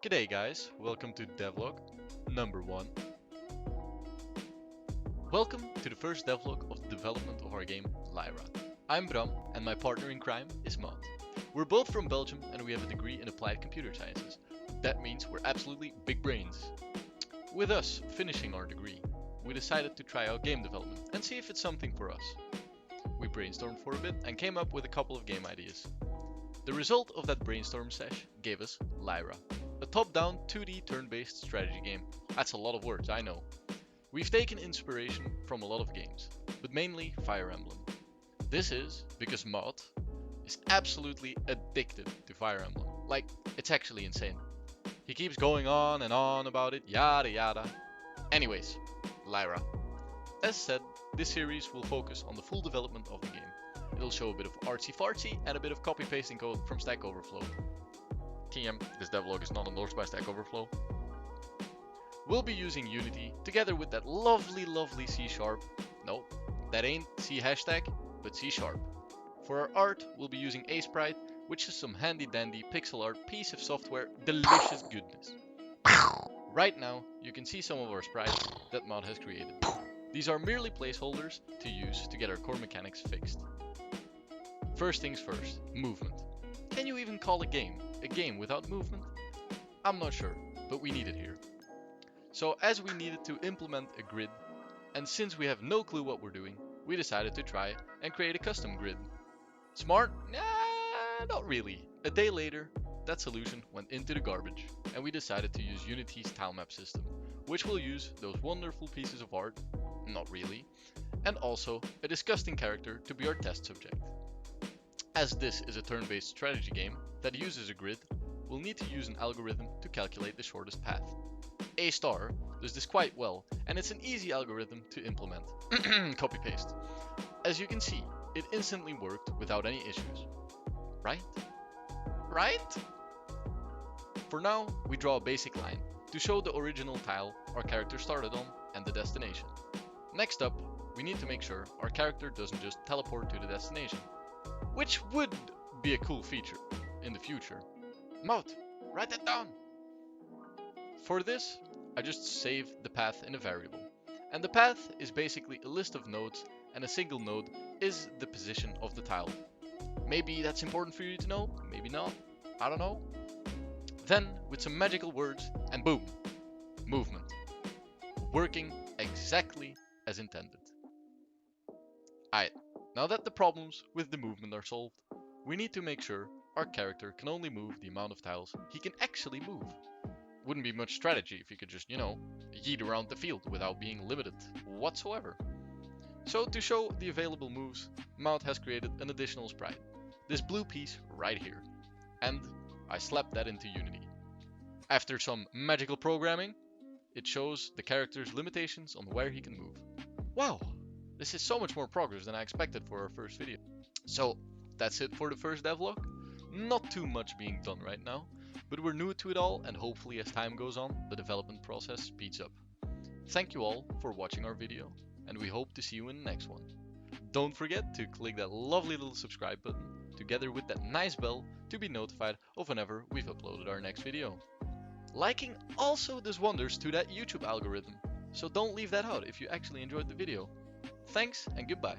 G'day guys, welcome to Devlog number 1. Welcome to the first devlog of the development of our game Lyra. I'm Bram and my partner in crime is Maud. We're both from Belgium and we have a degree in applied computer sciences. That means we're absolutely big brains. With us finishing our degree, we decided to try out game development and see if it's something for us. We brainstormed for a bit and came up with a couple of game ideas. The result of that brainstorm sesh gave us Lyra, a top-down 2D turn-based strategy game. That's a lot of words, I know. We've taken inspiration from a lot of games, but mainly Fire Emblem. This is because Maud is absolutely addicted to Fire Emblem. Like, it's actually insane. He keeps going on and on about it, yada yada. Anyways, Lyra. As said, this series will focus on the full development of the game. It'll show a bit of artsy-fartsy and a bit of copy-pasting code from Stack Overflow. TM, this devlog is not endorsed by Stack Overflow. We'll be using Unity together with that lovely C#. No, that ain't C#, but C#. For our art, we'll be using Sprite, which is some handy-dandy pixel art piece of software delicious goodness. Right now, you can see some of our sprites that Maud has created. These are merely placeholders to use to get our core mechanics fixed. First things first, movement. Can you even call a game without movement? I'm not sure, but we need it here. So as we needed to implement a grid, and since we have no clue what we're doing, we decided to try and create a custom grid. Smart? Nah, not really. A day later, that solution went into the garbage, and we decided to use Unity's tile map system, which will use those wonderful pieces of art, not really, and also a disgusting character to be our test subject. As this is a turn-based strategy game that uses a grid, we'll need to use an algorithm to calculate the shortest path. A* does this quite well, and it's an easy algorithm to implement. Copy-paste. As you can see, it instantly worked without any issues. Right? Right? For now, we draw a basic line to show the original tile our character started on and the destination. Next up, we need to make sure our character doesn't just teleport to the destination, which would be a cool feature in the future. Maud, write that down! For this, I just save the path in a variable. And the path is basically a list of nodes, and a single node is the position of the tile. Maybe that's important for you to know, maybe not, I don't know. Then, with some magical words, and boom, movement. Working exactly as intended. Alright, now that the problems with the movement are solved, we need to make sure our character can only move the amount of tiles he can actually move. Wouldn't be much strategy if he could just, yeet around the field without being limited whatsoever. So to show the available moves, Maud has created an additional sprite, this blue piece right here, and I slapped that into Unity. After some magical programming, it shows the character's limitations on where he can move. Wow, this is so much more progress than I expected for our first video. So that's it for the first devlog. Not too much being done right now, but we're new to it all, and hopefully as time goes on, the development process speeds up. Thank you all for watching our video, and we hope to see you in the next one. Don't forget to click that lovely little subscribe button, together with that nice bell, to be notified of whenever we've uploaded our next video. Liking also does wonders to that YouTube algorithm, so don't leave that out if you actually enjoyed the video. Thanks and goodbye.